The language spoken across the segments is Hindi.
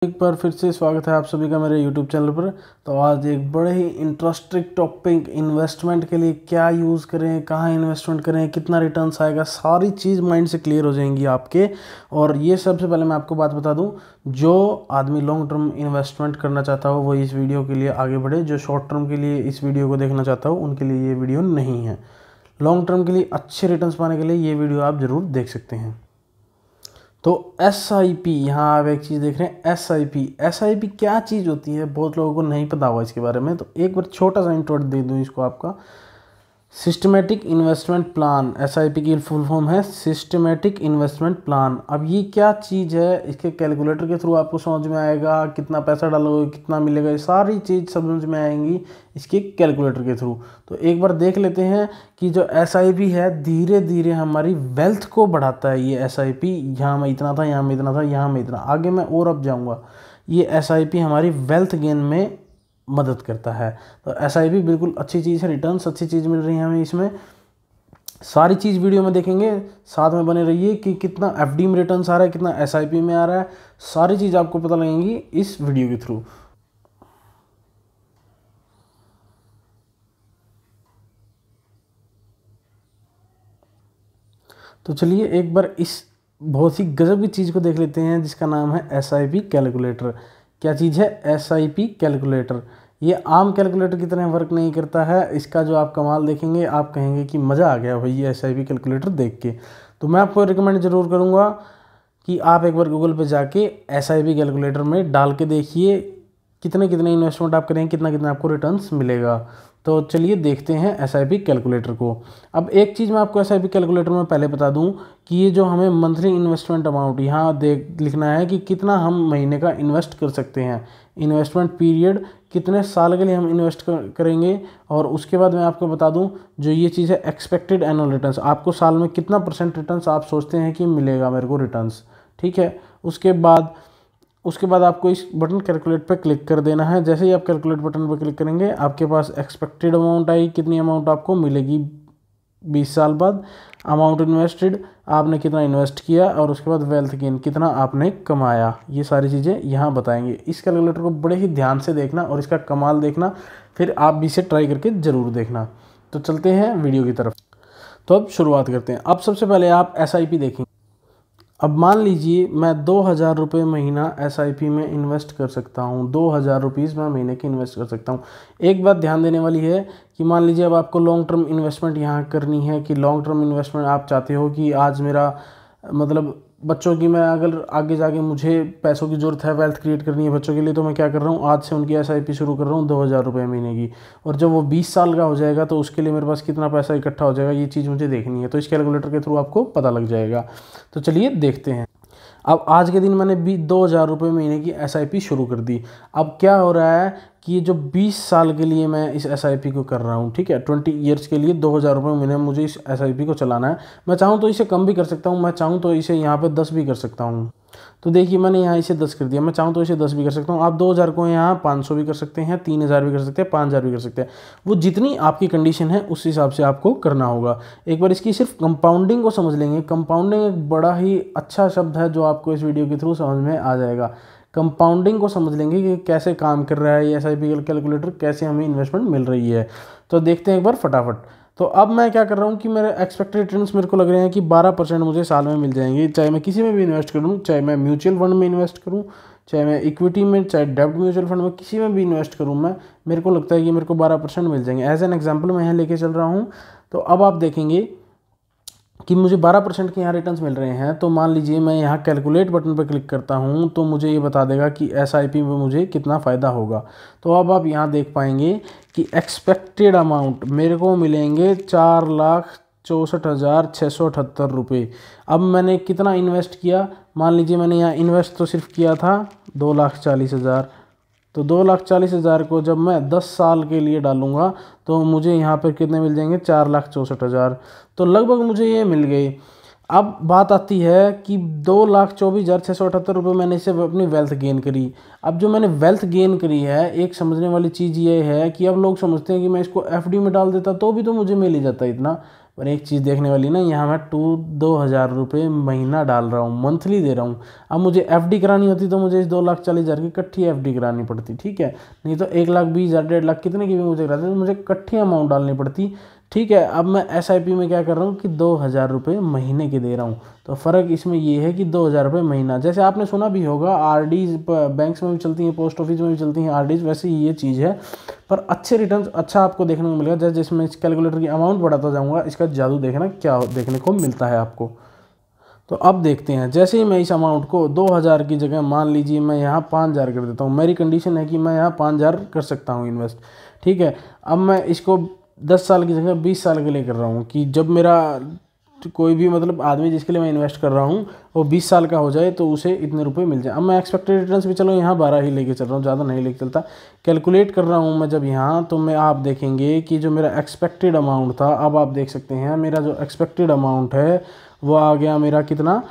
एक बार फिर से स्वागत है आप सभी का मेरे YouTube चैनल पर। तो आज एक बड़े ही इंटरेस्टिंग टॉपिक, इन्वेस्टमेंट के लिए क्या यूज़ करें, कहाँ इन्वेस्टमेंट करें, कितना रिटर्न्स आएगा, सारी चीज़ माइंड से क्लियर हो जाएंगी आपके। और ये सबसे पहले मैं आपको बात बता दूं, जो आदमी लॉन्ग टर्म इन्वेस्टमेंट करना चाहता हो वो इस वीडियो के लिए आगे बढ़े। जो शॉर्ट टर्म के लिए इस वीडियो को देखना चाहता हो उनके लिए ये वीडियो नहीं है। लॉन्ग टर्म के लिए अच्छे रिटर्न्स पाने के लिए ये वीडियो आप ज़रूर देख सकते हैं। तो SIP, यहाँ आप एक चीज़ देख रहे हैं, SIP क्या चीज़ होती है, बहुत लोगों को नहीं पता हुआ इसके बारे में। तो एक बार छोटा सा इंट्रो दे दूँ इसको आपका। सिस्टमेटिक इन्वेस्टमेंट प्लान, SIP की फुल फॉर्म है सिस्टमेटिक इन्वेस्टमेंट प्लान। अब ये क्या चीज़ है, इसके कैलकुलेटर के थ्रू आपको समझ में आएगा, कितना पैसा डालोगे कितना मिलेगा, ये सारी चीज़ समझ में आएंगी इसके कैलकुलेटर के थ्रू। तो एक बार देख लेते हैं कि जो SIP है धीरे धीरे हमारी वेल्थ को बढ़ाता है। ये SIP, यहाँ में इतना था, यहाँ में इतना था, यहाँ में इतना, आगे मैं और अब जाऊँगा। ये SIP हमारी वेल्थ गेन में मदद करता है। तो SIP बिल्कुल अच्छी चीज़ है, रिटर्न्स अच्छी चीज़ मिल रही है हमें इसमें। सारी चीज़ वीडियो में देखेंगे, साथ में बने रहिए कि कितना FD में रिटर्न्स आ रहा है, कितना SIP में आ रहा है, सारी चीज़ आपको पता लगेंगी इस वीडियो के थ्रू। तो चलिए एक बार इस बहुत ही गजब की चीज़ को देख लेते हैं जिसका नाम है SIP कैलकुलेटर। क्या चीज़ है SIP कैलकुलेटर? ये आम कैलकुलेटर की तरह वर्क नहीं करता है। इसका जो आप कमाल देखेंगे आप कहेंगे कि मज़ा आ गया भाई ये SIP कैलकुलेटर देख के। तो मैं आपको रिकमेंड ज़रूर करूँगा कि आप एक बार गूगल पे जाके SIP कैलकुलेटर में डाल के देखिए कितने कितने इन्वेस्टमेंट आप करेंगे, कितना कितना आपको रिटर्न्स मिलेगा। तो चलिए देखते हैं SIP कैलकुलेटर को। अब एक चीज़ मैं आपको SIP कैलकुलेटर में पहले बता दूं कि ये जो हमें मंथली इन्वेस्टमेंट अमाउंट यहाँ देख लिखना है कि कितना हम महीने का इन्वेस्ट कर सकते हैं, इन्वेस्टमेंट पीरियड कितने साल के लिए हम इन्वेस्ट करेंगे। और उसके बाद मैं आपको बता दूं जो ये चीज़ है एक्सपेक्टेड एनुअल रिटर्न्स, आपको साल में कितना % रिटर्न्स आप सोचते हैं कि मिलेगा मेरे को रिटर्न्स, ठीक है। उसके बाद आपको इस बटन कैलकुलेट पे क्लिक कर देना है। जैसे ही आप कैलकुलेट बटन पर क्लिक करेंगे आपके पास एक्सपेक्टेड अमाउंट आएगी, कितनी अमाउंट आपको मिलेगी 20 साल बाद, अमाउंट इन्वेस्टेड आपने कितना इन्वेस्ट किया, और उसके बाद वेल्थ गेन कितना आपने कमाया। ये सारी चीज़ें यहाँ बताएंगे। इस कैलकुलेटर को बड़े ही ध्यान से देखना और इसका कमाल देखना, फिर आप भी इसे ट्राई करके ज़रूर देखना। तो चलते हैं वीडियो की तरफ। तो अब शुरुआत करते हैं। अब सबसे पहले आप SIP देखेंगे। अब मान लीजिए मैं 2000 रुपये महीना SIP में इन्वेस्ट कर सकता हूँ, 2000 रुपीज़ मैं महीने की इन्वेस्ट कर सकता हूँ। एक बात ध्यान देने वाली है कि मान लीजिए अब आपको लॉन्ग टर्म इन्वेस्टमेंट यहाँ करनी है, कि लॉन्ग टर्म इन्वेस्टमेंट आप चाहते हो कि आज मेरा मतलब बच्चों की, मैं अगर आगे जाके मुझे पैसों की ज़रूरत है, वेल्थ क्रिएट करनी है बच्चों के लिए, तो मैं क्या कर रहा हूँ, आज से उनकी SIP शुरू कर रहा हूँ 2000 रुपये महीने की। और जब वो 20 साल का हो जाएगा तो उसके लिए मेरे पास कितना पैसा इकट्ठा हो जाएगा, ये चीज़ मुझे देखनी है। तो इस कैलकुलेटर के थ्रू आपको पता लग जाएगा। तो चलिए देखते हैं। अब आज के दिन मैंने भी 2000 रुपये महीने की SIP शुरू कर दी। अब क्या हो रहा है कि ये जो 20 साल के लिए मैं इस SIP को कर रहा हूँ, ठीक है, 20 ईयर्स के लिए 2000 रुपये महीने में मुझे इस SIP को चलाना है। मैं चाहूँ तो इसे कम भी कर सकता हूँ, मैं चाहूँ तो इसे यहाँ पे 10 भी कर सकता हूँ। तो देखिए मैंने यहाँ इसे 10 कर दिया, मैं चाहूँ तो इसे 10 भी कर सकता हूँ। आप 2000 को यहाँ 500 भी कर सकते हैं, 3000 भी कर सकते हैं, 5000 भी कर सकते हैं। वो जितनी आपकी कंडीशन है उस हिसाब से आपको करना होगा। एक बार इसकी सिर्फ कंपाउंडिंग को समझ लेंगे। कंपाउंडिंग एक बड़ा ही अच्छा शब्द है जो आपको इस वीडियो के थ्रू समझ में आ जाएगा। कंपाउंडिंग को समझ लेंगे कि कैसे काम कर रहा है ये SIP कैलकुलेटर, कैसे हमें इन्वेस्टमेंट मिल रही है। तो देखते हैं एक बार फटाफट। तो अब मैं क्या कर रहा हूँ कि मेरे एक्सपेक्टेड रिटर्न्स मेरे को लग रहे हैं कि 12% मुझे साल में मिल जाएंगे, चाहे मैं किसी में भी इन्वेस्ट करूँ, चाहे मैं म्यूचुअल फंड में इन्वेस्ट करूँ, चाहे मैं इक्विटी में, चाहे डेब्ट म्यूचुअल फंड में, किसी में भी इन्वेस्ट करूँ मैं, मेरे को लगता है कि मेरे को 12% मिल जाएंगे। एज एन एग्जाम्पल मैं यहाँ लेके चल रहा हूँ। तो अब आप देखेंगे कि मुझे 12% के यहाँ रिटर्न्स मिल रहे हैं। तो मान लीजिए मैं यहाँ कैलकुलेट बटन पर क्लिक करता हूँ तो मुझे ये बता देगा कि SIP में मुझे कितना फ़ायदा होगा। तो अब आप यहाँ देख पाएंगे कि एक्सपेक्टेड अमाउंट मेरे को मिलेंगे 4,64,678 रुपये। अब मैंने कितना इन्वेस्ट किया, मान लीजिए मैंने यहाँ इन्वेस्ट तो सिर्फ किया था 2,40,000। तो 2,40,000 को जब मैं 10 साल के लिए डालूंगा तो मुझे यहाँ पर कितने मिल जाएंगे, 4,64,000। तो लगभग मुझे ये मिल गई। अब बात आती है कि 2,24,678 रुपये मैंने इसे अपनी वेल्थ गेन करी। अब जो मैंने वेल्थ गेन करी है, एक समझने वाली चीज़ ये है कि अब लोग समझते हैं कि मैं इसको FD में डाल देता तो भी तो मुझे मिल ही जाता इतना। और एक चीज़ देखने वाली ना, यहाँ मैं 2,000 महीना डाल रहा हूँ, मंथली दे रहा हूँ। अब मुझे एफडी करानी होती तो मुझे इस 2,40,000 की इकट्ठी एफडी करानी पड़ती, ठीक है। नहीं तो 1,20,000 1,50,000 कितने की भी मुझे कराते तो मुझे इकट्ठी अमाउंट डालनी पड़ती, ठीक है। अब मैं एसआईपी में क्या कर रहा हूँ कि 2,000 महीने के दे रहा हूँ। तो फ़र्क इसमें ये है कि 2,000 महीना, जैसे आपने सुना भी होगा आरडीज बैंक्स में भी चलती हैं, पोस्ट ऑफिस में भी चलती हैं आरडीज, वैसे ही ये चीज़ है, पर अच्छे रिटर्न अच्छा आपको देखने को मिलेगा। जैसे जैसे मैं इस कैलकुलेटर की अमाउंट बढ़ाता जाऊँगा, इसका जादू देखना क्या देखने को मिलता है आपको। तो अब देखते हैं, जैसे ही मैं इस अमाउंट को 2,000 की जगह मान लीजिए मैं यहाँ 5,000 कर देता हूँ, मेरी कंडीशन है कि मैं यहाँ 5,000 कर सकता हूँ इन्वेस्ट, ठीक है। अब मैं इसको 10 साल की जगह 20 साल के लिए कर रहा हूँ कि जब मेरा कोई भी मतलब आदमी जिसके लिए मैं इन्वेस्ट कर रहा हूँ वो 20 साल का हो जाए तो उसे इतने रुपए मिल जाए। अब मैं एक्सपेक्टेड रिटर्न्स भी चलो यहाँ 12 ही लेके चल रहा हूँ, ज़्यादा नहीं लेके चलता, कैलकुलेट कर रहा हूँ मैं जब यहाँ, तो मैं आप देखेंगे कि जो मेरा एक्सपेक्टेड अमाउंट था, अब आप देख सकते हैं मेरा जो एक्सपेक्टेड अमाउंट है वो आ गया मेरा कितना,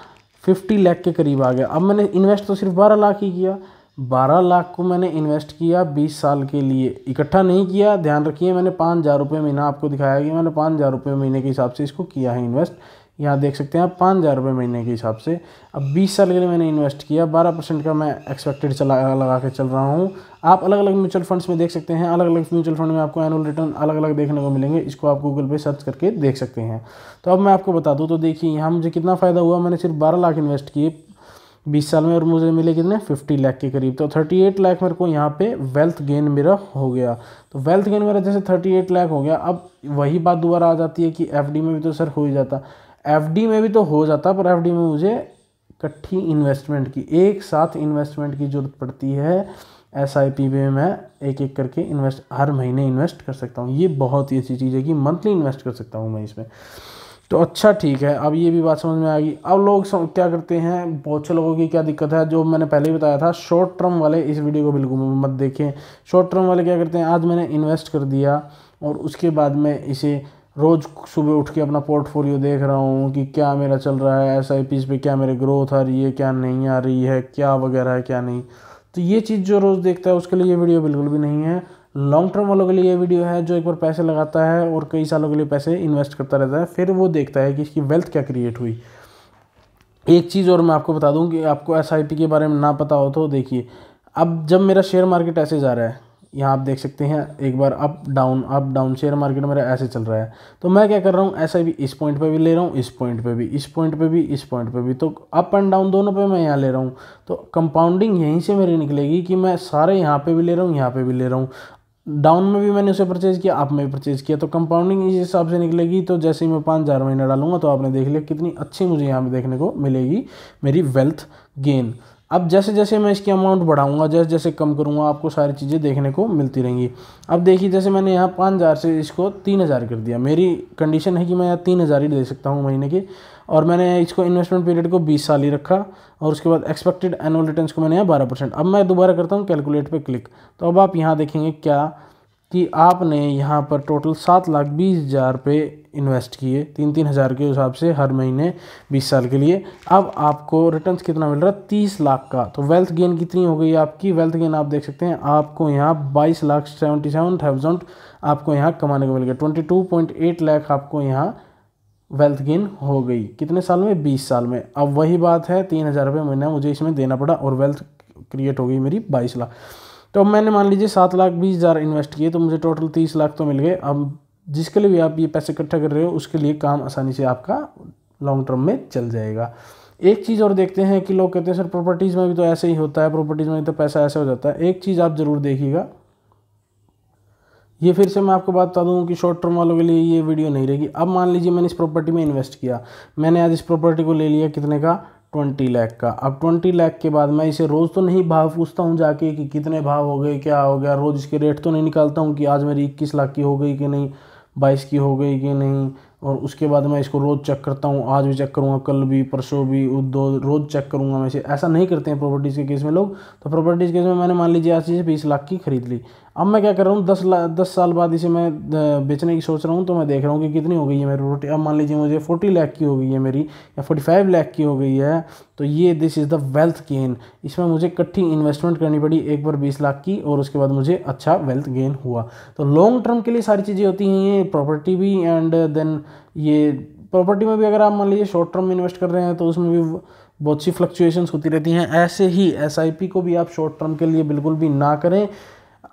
50 लाख के करीब आ गया। अब मैंने इन्वेस्ट तो सिर्फ 12 लाख ही किया, 12 लाख को मैंने इन्वेस्ट किया 20 साल के लिए, इकट्ठा नहीं किया, ध्यान रखिए। मैंने 5,000 महीना आपको दिखाया कि मैंने 5,000 महीने के हिसाब से इसको किया है इन्वेस्ट, यहाँ देख सकते हैं आप 5,000 महीने के हिसाब से। अब 20 साल के लिए मैंने इन्वेस्ट किया, 12% का मैं एक्सपेक्टेड लगा के चल रहा हूँ। आप अलग अलग म्यूचुअल फंड्स में देख सकते हैं, अलग अलग म्यूचुअल फंड में आपको एनुअल रिटर्न अलग अलग देखने को मिलेंगे, इसको आप गूगल पे सर्च करके देख सकते हैं। तो अब मैं आपको बता दूँ, तो देखिए यहाँ मुझे कितना फ़ायदा हुआ, मैंने सिर्फ 12 लाख इन्वेस्ट किए 20 साल में और मुझे मिले कितने, 50 लाख के करीब। तो 38 लाख मेरे को यहाँ पे वेल्थ गेन मेरा हो गया। तो वेल्थ गेन मेरा जैसे 38 लाख हो गया। अब वही बात दोबारा आ जाती है कि एफडी में भी तो सर हो ही जाता, एफडी में भी तो हो जाता, पर एफडी में मुझे इकट्ठी इन्वेस्टमेंट की, एक साथ इन्वेस्टमेंट की ज़रूरत पड़ती है। एसआईपी में मैं एक एक करके इन्वेस्ट हर महीने इन्वेस्ट कर सकता हूँ, ये बहुत ही अच्छी चीज़ है कि मंथली इन्वेस्ट कर सकता हूँ मैं इसमें। तो अच्छा ठीक है, अब ये भी बात समझ में आ गई। अब लोग क्या करते हैं, बहुत से लोगों की क्या दिक्कत है, जो मैंने पहले ही बताया था, शॉर्ट टर्म वाले इस वीडियो को बिल्कुल मत देखें। शॉर्ट टर्म वाले क्या करते हैं, आज मैंने इन्वेस्ट कर दिया और उसके बाद मैं इसे रोज़ सुबह उठ के अपना पोर्टफोलियो देख रहा हूँ कि क्या मेरा चल रहा है, एसआईपीज़ पे क्या मेरे ग्रोथ आ रही है, क्या नहीं आ रही है, क्या वगैरह है क्या नहीं। तो ये चीज़ जो रोज़ देखता है उसके लिए ये वीडियो बिल्कुल भी नहीं है। लॉन्ग टर्म वालों के लिए ये वीडियो है, जो एक बार पैसे लगाता है और कई सालों के लिए पैसे इन्वेस्ट करता रहता है, फिर वो देखता है कि इसकी वेल्थ क्या क्रिएट हुई। एक चीज़ और मैं आपको बता दूं कि आपको एसआईपी के बारे में ना पता हो तो देखिए, अब जब मेरा शेयर मार्केट ऐसे जा रहा है, यहाँ आप देख सकते हैं एक बार अप डाउन शेयर मार्केट मेरा ऐसे चल रहा है, तो मैं क्या कर रहा हूँ, एसआईपी इस पॉइंट पे भी ले रहा हूँ, इस पॉइंट पे भी, इस पॉइंट पे भी, इस पॉइंट पे भी, तो अप एंड डाउन दोनों पे मैं यहाँ ले रहा हूँ। तो कंपाउंडिंग यहीं से मेरी निकलेगी कि मैं सारे यहाँ पे भी ले रहा हूँ, यहाँ पे भी ले रहा हूँ, डाउन में भी मैंने उसे परचेज़ किया, अप में भी परचेज़ किया, तो कंपाउंडिंग इस हिसाब से निकलेगी। तो जैसे ही मैं 5,000 महीना डालूंगा तो आपने देख लिया कितनी अच्छी मुझे यहाँ पे देखने को मिलेगी मेरी वेल्थ गेन। अब जैसे जैसे मैं इसकी अमाउंट बढ़ाऊंगा, जैसे जैसे कम करूंगा, आपको सारी चीज़ें देखने को मिलती रहेंगी। अब देखिए जैसे मैंने यहाँ 5,000 से इसको 3,000 कर दिया, मेरी कंडीशन है कि मैं यहाँ 3,000 ही दे सकता हूँ महीने के, और मैंने इसको इन्वेस्टमेंट पीरियड को 20 साल ही रखा, और उसके बाद एक्सपेक्टेड एनुअल रिटर्न्स को मैंने यहाँ 12%। अब मैं दोबारा करता हूँ कैलकुलेट पे क्लिक, तो अब आप यहाँ देखेंगे क्या कि आपने यहाँ पर टोटल 7,20,000 पे इन्वेस्ट किए, 3-3 हज़ार के हिसाब से हर महीने 20 साल के लिए। अब आपको रिटर्न्स कितना मिल रहा है, 30 लाख का। तो वेल्थ गेन कितनी हो गई आपकी, वेल्थ गेन आप देख सकते हैं, आपको यहाँ 22,77,000 आपको यहाँ कमाने को मिल गया, 22.8 लाख आपको यहाँ वेल्थ गेन हो गई। कितने साल में, 20 साल में। अब वही बात है, 3,000 महीना मुझे इसमें देना पड़ा और वेल्थ क्रिएट हो गई मेरी 22 लाख। तो मैंने मान लीजिए 7,20,000 इन्वेस्ट किए, तो मुझे टोटल 30 लाख तो मिल गए। अब जिसके लिए भी आप ये पैसे इकट्ठा कर रहे हो उसके लिए काम आसानी से आपका लॉन्ग टर्म में चल जाएगा। एक चीज़ और देखते हैं कि लोग कहते हैं सर प्रॉपर्टीज़ में भी तो ऐसे ही होता है, प्रॉपर्टीज़ में भी तो पैसा ऐसे हो जाता है। एक चीज़ आप ज़रूर देखिएगा, ये फिर से मैं आपको बात बता दूँ कि शॉर्ट टर्म वालों के लिए ये वीडियो नहीं रहेगी। अब मान लीजिए मैंने इस प्रॉपर्टी में इन्वेस्ट किया, मैंने आज इस प्रॉपर्टी को ले लिया कितने का, 20 लाख का। अब 20 लाख के बाद मैं इसे रोज़ तो नहीं भाव पूछता हूँ जाके कि कितने भाव हो गए, क्या हो गया, रोज़ इसके रेट तो नहीं निकालता हूँ कि आज मेरी 21 लाख की हो गई कि नहीं, 22 की हो गई कि नहीं, और उसके बाद मैं इसको रोज़ चेक करता हूँ, आज भी चेक करूँगा, कल भी, परसों भी, दो रोज़ चेक करूँगा मैं इसे। ऐसा नहीं करते हैं प्रॉपर्टीज़ के केस में लोग। तो प्रॉपर्टीज़ के केस में मैंने मान लीजिए आज चीज़ 20 लाख की खरीद ली, अब मैं क्या कर रहा हूँ, 10 साल बाद इसे मैं बेचने की सोच रहा हूँ, तो मैं देख रहा हूँ कि कितनी हो गई है मेरी प्रॉपर्टी। अब मान लीजिए मुझे 40 लाख की हो गई है मेरी, या 45 लाख की हो गई है, तो ये this is the wealth gain. इसमें मुझे इकट्ठी इन्वेस्टमेंट करनी पड़ी, एक बार 20 लाख की, और उसके बाद मुझे अच्छा वेल्थ गेन हुआ। तो लॉन्ग टर्म के लिए सारी चीज़ें होती हैं, ये प्रॉपर्टी भी एंड देन ये प्रॉपर्टी में भी अगर आप मान लीजिए शॉर्ट टर्म में इन्वेस्ट कर रहे हैं तो उसमें भी बहुत सी फ्लक्चुएशंस होती रहती हैं। ऐसे ही एसआईपी को भी आप शॉर्ट टर्म के लिए बिल्कुल भी ना करें।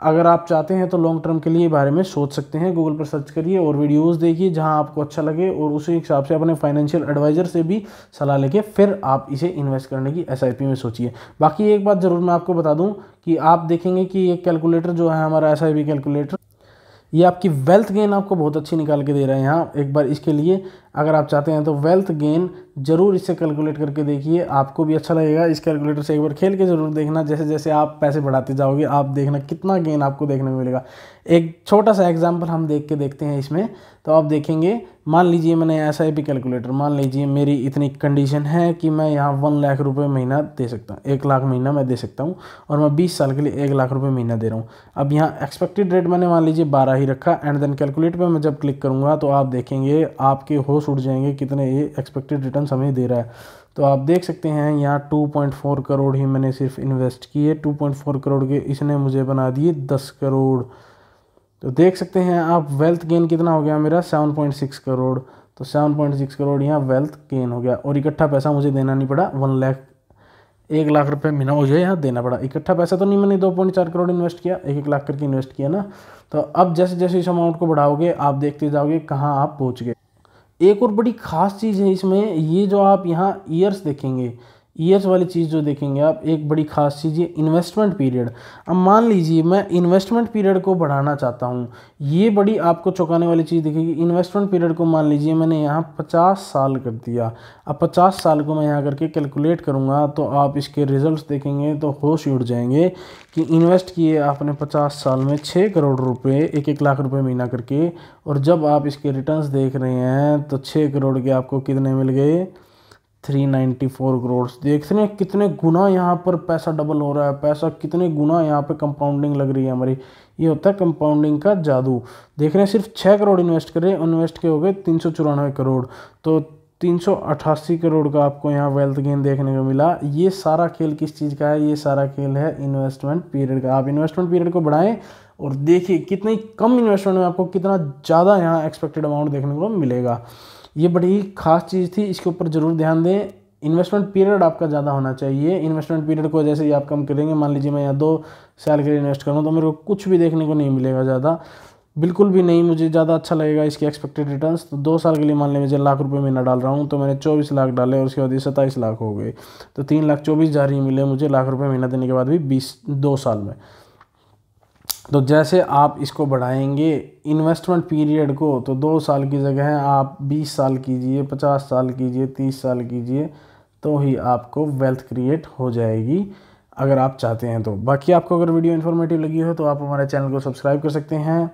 अगर आप चाहते हैं तो लॉन्ग टर्म के लिए बारे में सोच सकते हैं। गूगल पर सर्च करिए और वीडियोस देखिए जहां आपको अच्छा लगे, और उसी हिसाब से अपने फाइनेंशियल एडवाइज़र से भी सलाह लेके फिर आप इसे इन्वेस्ट करने की एसआईपी में सोचिए। बाकी एक बात ज़रूर मैं आपको बता दूं कि आप देखेंगे कि ये कैलकुलेटर जो है हमारा एसआईपी कैलकुलेटर, ये आपकी वेल्थ गेन आपको बहुत अच्छी निकाल के दे रहा है यहाँ। एक बार इसके लिए अगर आप चाहते हैं तो वेल्थ गेन जरूर इससे कैलकुलेट करके देखिए, आपको भी अच्छा लगेगा। इस कैलकुलेटर से एक बार खेल के ज़रूर देखना। जैसे जैसे आप पैसे बढ़ाते जाओगे आप देखना कितना गेन आपको देखने को मिलेगा। एक छोटा सा एग्जांपल हम देख के देखते हैं इसमें, तो आप देखेंगे। मान लीजिए मैंने एसआईपी कैलकुलेटर, मान लीजिए मेरी इतनी कंडीशन है कि मैं यहाँ 1 लाख रुपए महीना दे सकता हूँ, 1 लाख महीना मैं दे सकता हूँ, और मैं 20 साल के लिए 1 लाख रुपए महीना दे रहा हूँ। अब यहाँ एक्सपेक्टेड रेट मैंने मान लीजिए 12 ही रखा, एंड देन कैलकुलेट पे मैं जब क्लिक करूँगा तो आप देखेंगे आपके होश उड़ जाएंगे कितने ये एक्सपेक्टेड रिटर्न हमें दे रहा है। तो आप देख सकते हैं यहाँ 2.4 करोड़ ही मैंने सिर्फ इन्वेस्ट किए, 2.4 करोड़ के इसने मुझे बना दिए 10 करोड़। तो देख सकते हैं आप वेल्थ गेन कितना हो गया मेरा, 7.6 करोड़। तो 7.6 करोड़ यहाँ वेल्थ गेन हो गया, और इकट्ठा पैसा मुझे देना नहीं पड़ा। 1 लाख रुपए महीना मुझे यहाँ देना पड़ा। इकट्ठा पैसा तो नहीं, मैंने 2.4 करोड़ इन्वेस्ट किया, 1 लाख करके इन्वेस्ट किया ना। तो अब जैसे जैसे इस अमाउंट को बढ़ाओगे आप देखते जाओगे कहाँ आप पहुँच गए। एक और बड़ी खास चीज़ है इसमें, ये जो आप यहाँ ईयर्स देखेंगे, ईयर्स वाली चीज़ जो देखेंगे आप, एक बड़ी खास चीज़ ये इन्वेस्टमेंट पीरियड। अब मान लीजिए मैं इन्वेस्टमेंट पीरियड को बढ़ाना चाहता हूँ, ये बड़ी आपको चौंकाने वाली चीज़ दिखेगी। इन्वेस्टमेंट पीरियड को मान लीजिए मैंने यहाँ 50 साल कर दिया। अब 50 साल को मैं यहाँ करके कैलकुलेट करूँगा तो आप इसके रिजल्ट्स देखेंगे तो होश उड़ जाएंगे कि इन्वेस्ट किए आपने 50 साल में 6 करोड़ रुपए, 1-1 लाख रुपए महीना करके, और जब आप इसके रिटर्न्स देख रहे हैं तो 6 करोड़ के आपको कितने मिल गए, 394 करोड़। देख रहे हैं कितने गुना यहाँ पर पैसा डबल हो रहा है, पैसा कितने गुना यहाँ पे कंपाउंडिंग लग रही है हमारी। ये होता है कंपाउंडिंग का जादू। देख रहे हैं सिर्फ 6 करोड़ इन्वेस्ट करें, इन्वेस्ट के हो गए 394 करोड़। तो 388 करोड़ का आपको यहाँ वेल्थ गेन देखने को मिला। ये सारा खेल किस चीज़ का है, ये सारा खेल है इन्वेस्टमेंट पीरियड का। आप इन्वेस्टमेंट पीरियड को बढ़ाएं और देखिए कितनी कम इन्वेस्टमेंट में आपको कितना ज़्यादा यहाँ एक्सपेक्टेड अमाउंट देखने को मिलेगा। ये बड़ी खास चीज़ थी, इसके ऊपर ज़रूर ध्यान दें। इन्वेस्टमेंट पीरियड आपका ज़्यादा होना चाहिए। इन्वेस्टमेंट पीरियड को जैसे ही आप कम करेंगे, मान लीजिए मैं यहाँ 2 साल के लिए इन्वेस्ट करूँ तो मेरे को कुछ भी देखने को नहीं मिलेगा ज़्यादा, बिल्कुल भी नहीं। मुझे ज़्यादा अच्छा लगेगा इसके एक्सपेक्टेड रिटर्न्स। तो 2 साल के लिए मान लीजिए लाख रुपए महीना डाल रहा हूँ, तो मैंने 24 लाख डाले और उसके बाद ये 27 लाख हो गए। तो 3,24,000 ही मिले मुझे लाख रुपये महीना देने के बाद भी 2 साल में। तो जैसे आप इसको बढ़ाएंगे इन्वेस्टमेंट पीरियड को, तो 2 साल की जगह आप 20 साल कीजिए, 50 साल कीजिए, 30 साल कीजिए, तो ही आपको वेल्थ क्रिएट हो जाएगी अगर आप चाहते हैं तो। बाकी आपको अगर वीडियो इन्फॉर्मेटिव लगी हो तो आप हमारे चैनल को सब्सक्राइब कर सकते हैं।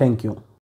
Thank you.